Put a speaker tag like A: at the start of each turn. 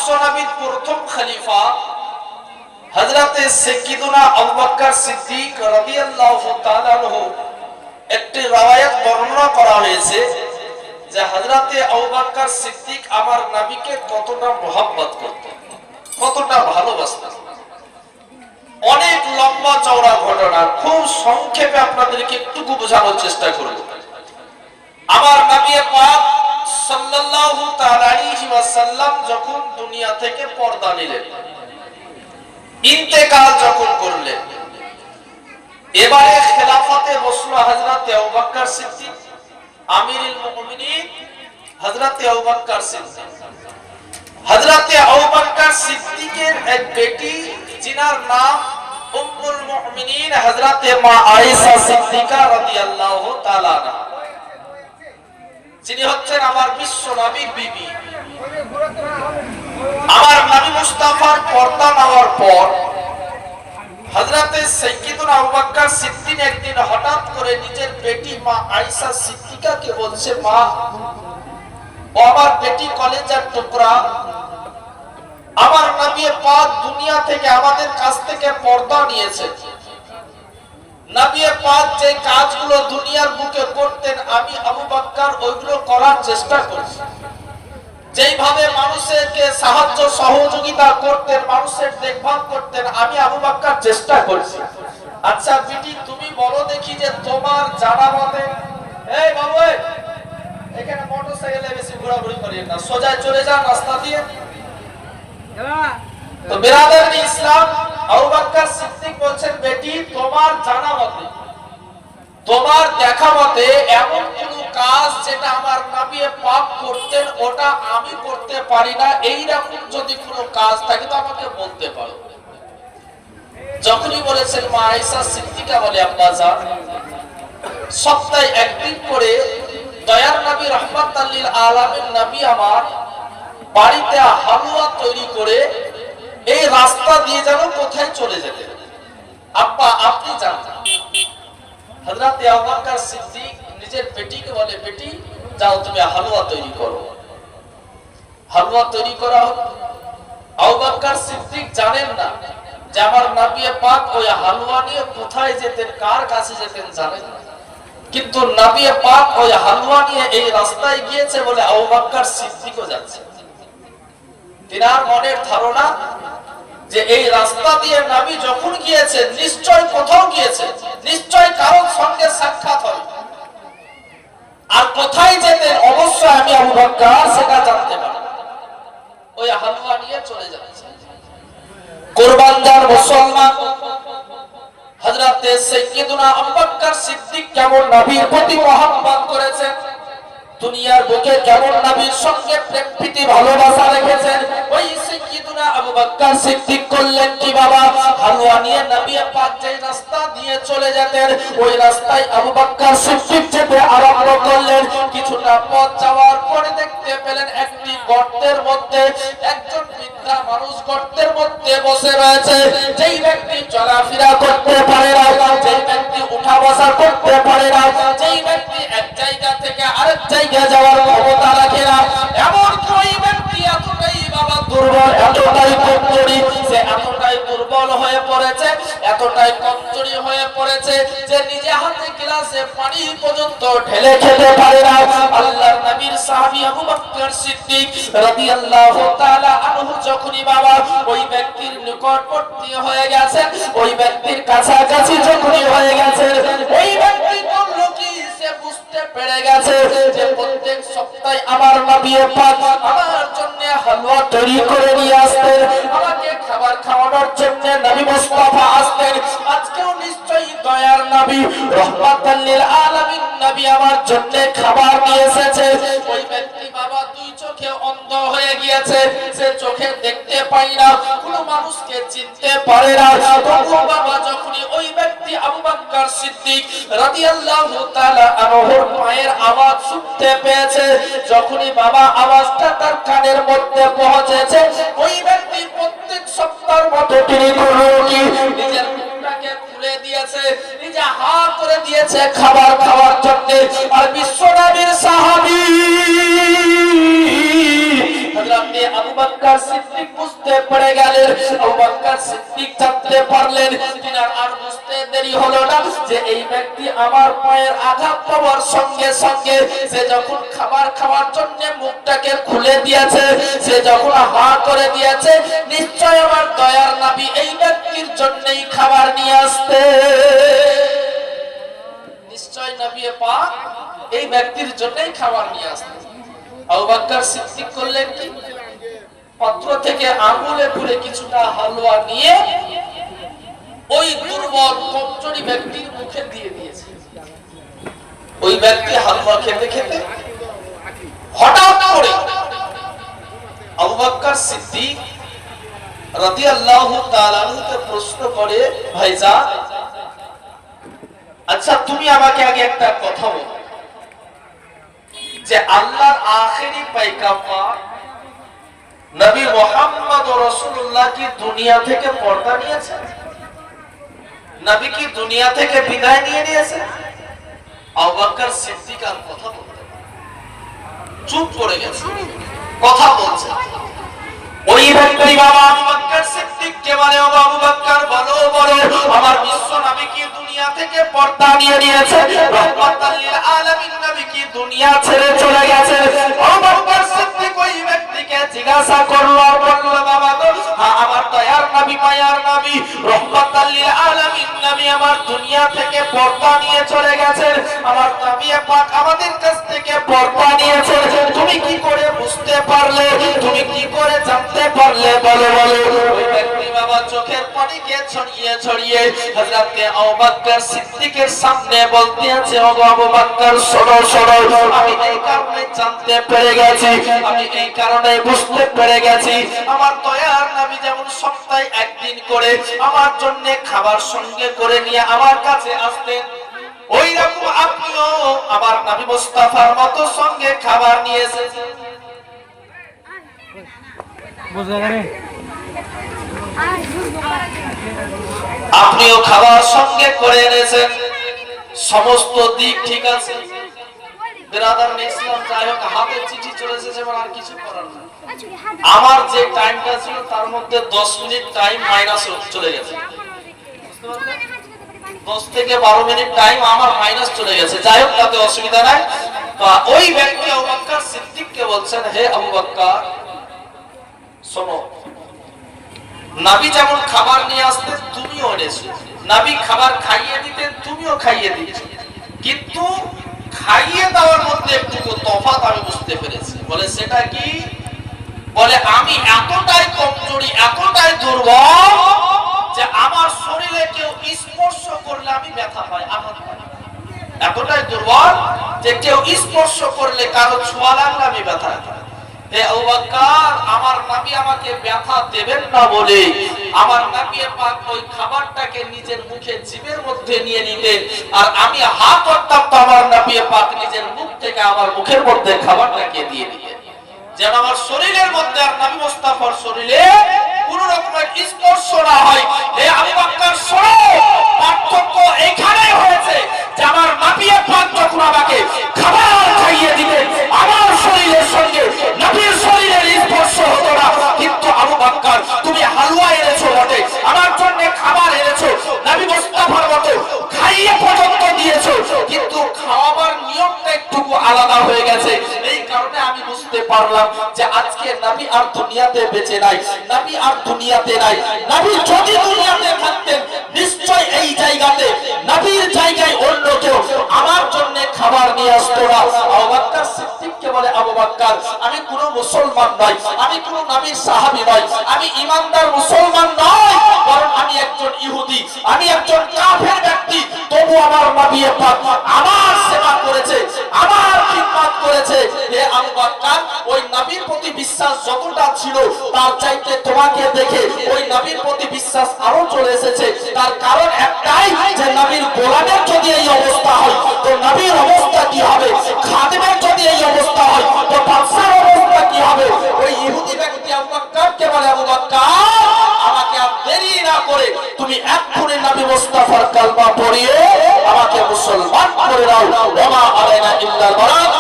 A: বিশ্বনবীর প্রথম খলিফা হযরতে সাইয়্যিদুনা আবু বকর সিদ্দিক রাদিয়াল্লাহু তাআলা আনহু একটি রওয়ায়াত বর্ণনা করা হয়েছে যে হযরতে আবু বকর সিদ্দিক আমার নবীকে কতটা মহব্বত করতেন, কতটা ভালোবাসতেন। অনেক লম্বা চওড়া ঘটনা, খুব সংক্ষেপে আপনাদেরকে একটু বোঝানোর চেষ্টা করব। আমার নবী পাক সাল্লাল্লাহু তাআলা আলাইহি ওয়াসাল্লাম যখন দুনিয়া থেকে পর্দা নিলেন, ইন্তেকাল যখন করলেন, এবারে খেলাফতে বসলো হযরতে আবু বকর সিদ্দিক, আমিরুল মুমিনিন হযরতে আবু বকর সিদ্দিক। হযরতে আবু বকর সিদ্দিকের এক বেটি जिनार नाम उम्मुल मुमिनीन हजरते मा आयशा सिद्दीका রাদিয়াল্লাহু তাআলা আনহা, যিনি হচ্ছেন আমার বিশ্ব নবীর বিবি। আমার নবী মুস্তাফার পর্দা নেওয়ার পর হযরতে সাইয়্যিদুনা আবু বকর সিদ্দিক একদিন হঠাৎ করে নিজের বেটি মা আয়েশা সিদ্দিকাকে বলছে, মা, ও আমার বেটি কলেজার টুকরা, আমার নবী পাক দুনিয়া থেকে আমাদের কাছ থেকে পর্দা নিয়েছে। নবী পাক যে কাজগুলো দুনিয়ার বুকে করতেন আমি আবু বকর ওইগুলো করার চেষ্টা করছি। যেইভাবে মানুষকে সাহায্য সহযোগিতা করতেন, মানুষের দেখভাল করতেন, আমি আবু বকর চেষ্টা করছি। আচ্ছা বিটি, তুমি বলো দেখি যে তোমার জানা মতে, এই বাবু এখানে মোটরসাইকেলে বেশি ঘোরাঘুরি করিয়েন না, সোজা চলে যান রাস্তা দিয়ে। তো বিরাদর ইসলাম, আবু বকর সিদ্দিক বলছেন, বেটি তোমার জানা মতে, তোমার দেখা মতে এমন কোন কাজ যেটা আমার নবী পাক করতেন ওটা আমি করতে পারি না, এই রকম যদি কোনো কাজ থাকে তো আমাকে বলতে পারো। যখনই বলেছেন মা আয়েশা সিদ্দিকা বলে, আব্বা জান, সপ্তাহে একদিন করে দয়ার নবী রাহমাতাল লিল আলামিন নবী আমার বাড়িতে হালুয়া তৈরি করে এই রাস্তা দিয়ে যেন কোথায় চলে যেতেন। আব্বা আপনি জানেন। হযরত আবু বকর সিদ্দিক নিজের বেটিকে বলে, বেটি যাও তুমি হালুয়া তৈরি করো। হালুয়া তৈরি করা হলো। আবু বকর সিদ্দিক জানেন না যে আমার নবী পাক ওই হালুয়া নিয়ে কোথায় যেতেন, কার কাছে যেতেন জানেন না, কিন্তু নবী পাক ওই হালুয়া নিয়ে এই রাস্তায় গিয়েছে বলে আবু বকর সিদ্দিকও যাচ্ছে। তিনার মনের ধারণা যে এই রাস্তা দিয়ে নবী যখন গিয়েছে নিশ্চয় কোথাও গিয়েছে, নিশ্চয় কারোর সঙ্গে সাক্ষাৎ হবে, আর কোথায় যেতেন অবশ্যই আমি আবু বকর সেটা জানতে পারি। ওই হালুয়া নিয়ে চলে যাচ্ছে। কুরবান যার মুসলমান, হযরতে সাইয়্যিদুনা আবু বকর সিদ্দিক কেমন নবীর প্রতি মহব্বত করেছেন, দুনিয়ার বুকে কেমন নবীর সঙ্গে প্রেম প্রীতি ভালোবাসা রেখেছেন, ওই সাইয়্যিদুনা আবু বকর সিদ্দিক করলেন কি বাবা, হালুয়া নিয়ে নবী পাক যে রাস্তা দিয়ে চলে যেতেন ওই রাস্তায় আবু বকর সিদ্দিক যেতে আরম্ভ করলেন। কিছুটা পথ যাওয়ার পরে দেখতে পেলেন একটি গর্তের মধ্যে একজন বৃদ্ধা মানুষ গর্তের মধ্যে বসে রয়েছে। যেই ব্যক্তি চলাফেরা করতে পারে না, যেই ব্যক্তি উঠা বসা করতে পারে না, যেই ব্যক্তি এক জায়গা থেকে আরেক জায়গায় যাওয়ার ক্ষমতা রাখে না, এমন ওই ব্যক্তি এতটাই বাবা দুর্বল, এতটাই কমজোরি, সে এতটাই দুর্বল হয়ে পড়েছে, এতটাই কমজোরি হয়ে পড়েছে যে নিজে হাতে গ্লাসে পানি পর্যন্ত ঢেলে খেতে পারে না। আল্লাহর নবীর সাহাবী আবু বকর সিদ্দিক রাদিয়াল্লাহু তাআলা আনহু যখনই বাবা ওই ব্যক্তির নিকটবর্তী হয়ে গেছে, ওই ব্যক্তির কাছাকাছি যখনই হয়ে গেছে, ওই ব্যক্তি বলল কি, সে বুঝতে পেরে গেছে যে প্রত্যেক সপ্তাহে আমার নবী পাক আমার জন্য হালুয়া তৈরি করে নিয়ে আসতেন, আমাকে খাবার খাওয়ানোর জন্য নবী মুস্তাফা আসতেন। আজকেও নিশ্চয়ই দয়ার নবী রাহমাতাল লিল আলামিন নবী আমার জন্য খাবার নিয়ে এসেছে। ওই ব্যক্তি বাবা দুই চোখে অন্ধ হয়ে গিয়েছে, সে চোখে দেখতে পায় না, কোনো মানুষকে চিনতে পারে না। তবু বাবা যখনই ওই ব্যক্তি আবু বকর সিদ্দিক রাদিয়াল্লাহু তাআলা আনহুর পায়ের আওয়াজ শুনতে পেয়েছে, যখনই বাবা আওয়াজটা তার কানের মধ্যে পৌঁছেছে, ওই ব্যক্তি প্রত্যেক সপ্তাহের মতো তিনি নিজের মুখটাকে খুলে দিয়েছে, নিজে হাত করে দিয়েছে খাবার খাওয়ার জন্য। আর বিশ্ব নবীর সাহাবী রাতে আবু বকর সিদ্দিক বুঝতে পেরে গেলেন, আবু বকর সিদ্দিক জানতে পারলেন কিনার আর বুঝতে দেরি হলো না যে এই ব্যক্তি আমার পায়ের আঘাত পাওয়ার সঙ্গে সঙ্গে সে যখন খাবার খাওয়ার জন্য মুখটাকে খুলে দিয়েছে, সে যখন হা করে দিয়েছে, নিশ্চয় আমার দয়ার নবী এই ব্যক্তির জন্যই খাবার নিয়ে আসতে, নিশ্চয় নবী পাক এই ব্যক্তির জন্যই খাবার নিয়ে আসতে। আবু বকর সিদ্দিক করলেন কি, পাত্র থেকে আঙুলে পুরে কিছুটা হালুয়া নিয়ে ওই দুর্বল কমজোরি ব্যক্তির মুখে দিয়ে দিয়েছে। ওই ব্যক্তি হালুয়া খেতে খেতে হঠাৎ করে আবু বকর সিদ্দিক রাদিয়াল্লাহু তাআলা আনহুকে প্রশ্ন করে, ভাইজান আচ্ছা তুমি আমাকে আগে একটা কথা বলো যে আল্লাহর আখেরি পয়গম্বর নবী মুহাম্মদ রাসূলুল্লাহ কি দুনিয়া থেকে পর্দা নিয়েছে? নবী কি দুনিয়া থেকে বিদায় নিয়ে নিয়েছে? আবু বকর সিদ্দিক আর কথা বলতে চুপ করে গেছে, কথা বলছে। ওই ব্যক্তি বাবা আবু বকর সিদ্দিককে বলে, ও আবু বকর বলো বলো আমার বিশ্ব নবী কি দুনিয়া থেকে পর্দা নিয়ে নিয়েছে? রাহমাতাল লিল আলামিন নবী কি দুনিয়া ছেড়ে চলে গেছে? আবু বকর সিদ্দিক ওই ব্যক্তিকে জিজ্ঞাসা করলো, বলল বাবা গো হ্যাঁ আমার দয়ার নবী মায়ার নবী রাহমাতাল লিল আলামিন নবী আমার দুনিয়া থেকে পর্দা নিয়ে চলে গেছে, আমার নবী পাক আমাদের কাছ থেকে পর্দা নিয়ে চলেছে। তুমি কি করে বুঝতে পারলে, তুমি কি করে জানতে পারলে বলো বলো। ওই ব্যক্তি বাবা চোখের পানিকে ছড়িয়ে ছড়িয়ে হযরত আবু বকর সিদ্দিকের সামনে বলতে আছে, ও আবু বকর শোনো শোনো আমি এই কারণে জানতে পেরে গেছি, আমি এই কারণে বুঝতে পেরে গেছি আমার দয়ার নবী যেমন সপ্তাহে একদিন করে আমার জন্য খাবার সঙ্গে করে নিয়ে আমার কাছে আসতেন, ওই রকম আপনিও আমার নবী মুস্তাফার মতো সঙ্গে খাবার নিয়ে এসেছেন। আপনিও খাবার সঙ্গে করে এনেছেন, সমস্ত দিক ঠিক আছে। বিরাদার ইসলাম যাই হোক হাতে চিঠি চলে এসেছে, আর কিছু করার না। আমার যে টাইমটা ছিল তার মধ্যে 10 মিনিট টাইম মাইনাস চলে গেছে, 10 থেকে 12 মিনিট টাইম আমার মাইনাস চলে গেছে। যাই হোক তাতে অসুবিধা নাই। তো ওই ব্যক্তি আবু বকর সিদ্দিককে বলছেন, হে আবু বকর শোনো, নবী যেমন খাবার নিয়ে আসতেন তুমিও এনেছো, নবী খাবার খাইয়ে দিতেন তুমিও খাইয়ে দিয়েছো, কিন্তু খাইয়ে দেওয়ার মধ্যে একটু তফাৎ আমি বুঝতে পেরেছি। বলে সেটা কি? বলে আমি এতটাই কমজোরি এতটাই দুর্বল যে আমার শরীরে কেউ স্পর্শ করলে আমি ব্যথা পাই, আঘাত পাই, এতটাই দুর্বল যে কেউ স্পর্শ করলে কারো ছোঁয়া লাগলে আমি ব্যথা পাই। হে আবু বকর আমার নবী আমাকে ব্যথা দেবেন না বলে আমার নবী পাক ওই খাবারটাকে নিজের মুখে জিভের মধ্যে নিয়ে নিতেন, আর আমি হাত করতাম তো আমার নবী পাক নিজের মুখ থেকে আমার মুখের মধ্যে খাবারটাকে দিয়ে দিতেন, যেন আমার শরীরের মধ্যে আর নবী মুস্তাফার শরীরে কোন রকমের স্পর্শ না হয়। হে আবু বকর শোনো, পার্থক্য এখানেই হয়েছে যে আমার নবী পাক যখন আমাকে খাবার খাইয়ে দিতেন আমার শরীরের সঙ্গে নবীর শরীরের স্পর্শ হতো না, কিন্তু আবু বকর তুমি হালুয়া এনেছো বটে, আমার জন্য খাবার এনেছো, নবী মুস্তাফার মতো খাইয়ে পর্যন্ত দিয়েছো, কিন্তু খাওয়াবার নিয়মটা একটু আলাদা হয়ে গেছে। এই কারণে আমি বুঝতে পারলাম যে আজকে নবী আর দুনিয়াতে বেঁচে নাই, নবী আর দুনিয়াতে নাই। নবী যদি দুনিয়াতে থাকতেন নিশ্চয় এই জায়গাতে নবীর জায়গায় অন্য কেউ আমার জন্য খাবার নিয়ে আসতো না। আবু বকর সিদ্দিককে বলে, আবু বকর আমি কোন মুসলমান নই, আমি কোন নবীর সাহাবী নই, আমি ইমানদার মুসলমান নই, বরং আমি একজন ইহুদি, আমি একজন কাফের ব্যক্তি, তবু আমার নবী পাক আমার সেবা করেছে, আমার খিদমত করেছে। হে আবু বকর ওই নবীর প্রতি বিশ্বাস যতটা ছিল তার চাইতে তোমাকে দেখে ওই নবীর প্রতি বিশ্বাস আরো চলে এসেছে। তার কারণ একটাই যে নবীর গোলামের যদি এই অবস্থা হয় তো নবীর অবস্থা কি হবে, খাদেমের যদি এই অবস্থা হয় তো বাদশার অবস্থা কি হবে। ওই ইহুদি ব্যক্তি আবু বকরকে বলে, আবু বকর আমাকে আর দেরি না করে তুমি এক্ষুনি নবী মুস্তাফার কালমা পড়িয়ে আমাকে মুসলমান করে দাও, ওয়া মা আলাইনা ইল্লাল বালাগ।